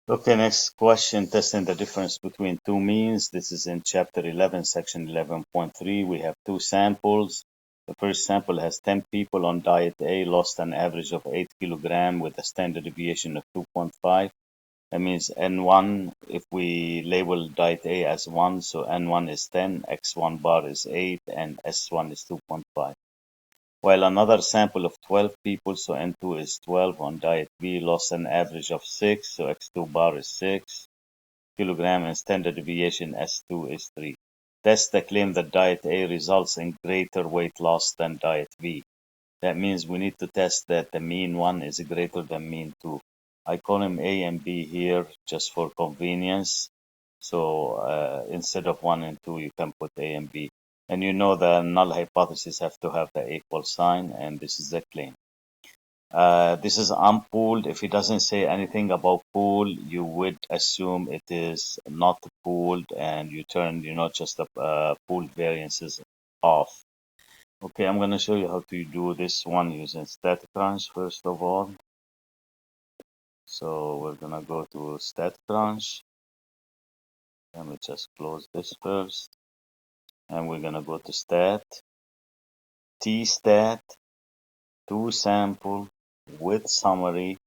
Okay, next question, testing the difference between two means. This is in chapter 11, section 11.3. We have two samples. The first sample has 10 people on diet A, lost an average of 8 kilogram with a standard deviation of 2.5. That means N1, if we label diet A as 1, so N1 is 10, X1 bar is 8, and S1 is 2.5. While another sample of 12 people, so N2 is 12 on diet B, lost an average of 6, so X2 bar is 6 kilogram and standard deviation S2 is 3. Test the claim that diet A results in greater weight loss than diet B. That means we need to test that the mean 1 is greater than mean 2. I call them A and B here just for convenience. So instead of 1 and 2, you can put A and B. And you know the null hypothesis have to have the equal sign, and this is the claim. This is unpooled. If it doesn't say anything about pool, you would assume it is not pooled, and you turn, just the pooled variances off. Okay, I'm going to show you how to do this one using StatCrunch first of all. So we're going to go to StatCrunch. Let me just close this first. And we're going to go to Stat, Tstat, to sample with summary.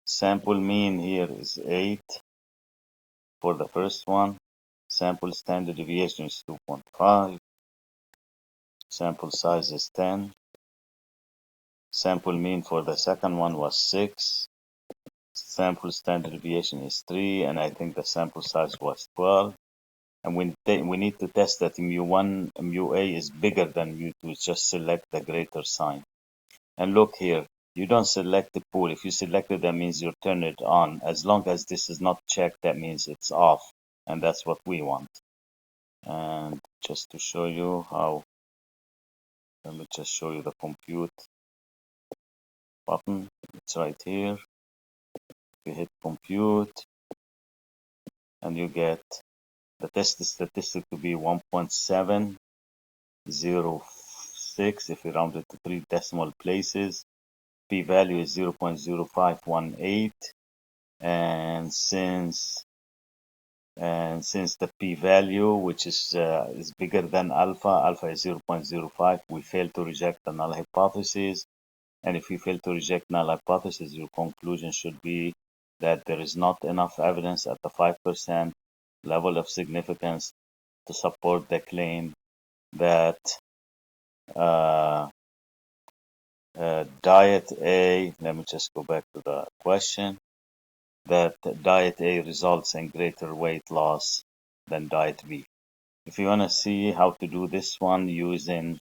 Sample mean here is 8 for the first one. Sample standard deviation is 2.5. Sample size is 10. Sample mean for the second one was 6. Sample standard deviation is 3, and I think the sample size was 12. And we need to test that mu1, mu-a is bigger than mu2. Just select the greater sign. And look here, you don't select the pool. If you select it, that means you turn it on. As long as this is not checked, that means it's off. And that's what we want. And just to show you how, let me just show you the compute button. It's right here. You hit compute, and you get the test statistic to be 1.706 if we round it to 3 decimal places. P-value is 0.0518, and since the p-value, which is bigger than alpha is 0.05, we fail to reject the null hypothesis. And if you fail to reject null hypothesis, your conclusion should be that there is not enough evidence at the 5% level of significance to support the claim that diet A, let me just go back to the question, that diet A results in greater weight loss than diet B. If you want to see how to do this one using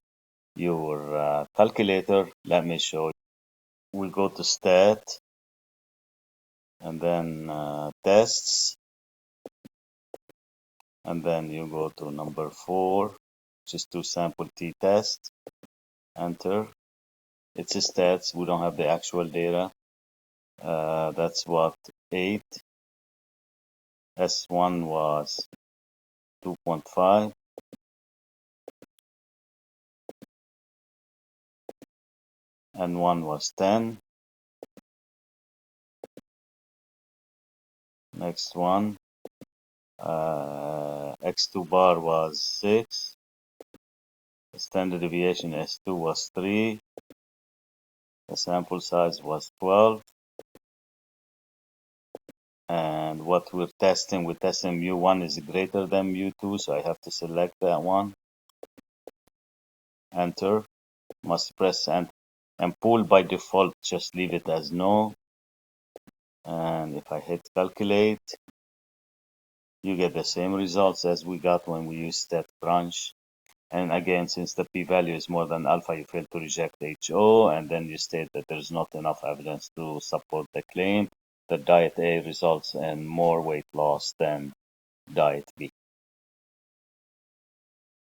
your calculator, let me show you. We'll go to Stat, and then Tests, and then you go to number 4, which is to sample t-test, enter. It's a stats, we don't have the actual data. That's what, 8. S1 was 2.5. N1 was 10. Next one, X2 bar was 6. The standard deviation S2 was 3. The sample size was 12. And what we're testing mu1 is greater than mu2, so I have to select that one. Enter. Must press enter. And pool by default, just leave it as no. And if I hit calculate, you get the same results as we got when we used StatCrunch. And again, since the p-value is more than alpha, you fail to reject HO, and then you state that there's not enough evidence to support the claim that diet A results in more weight loss than diet B.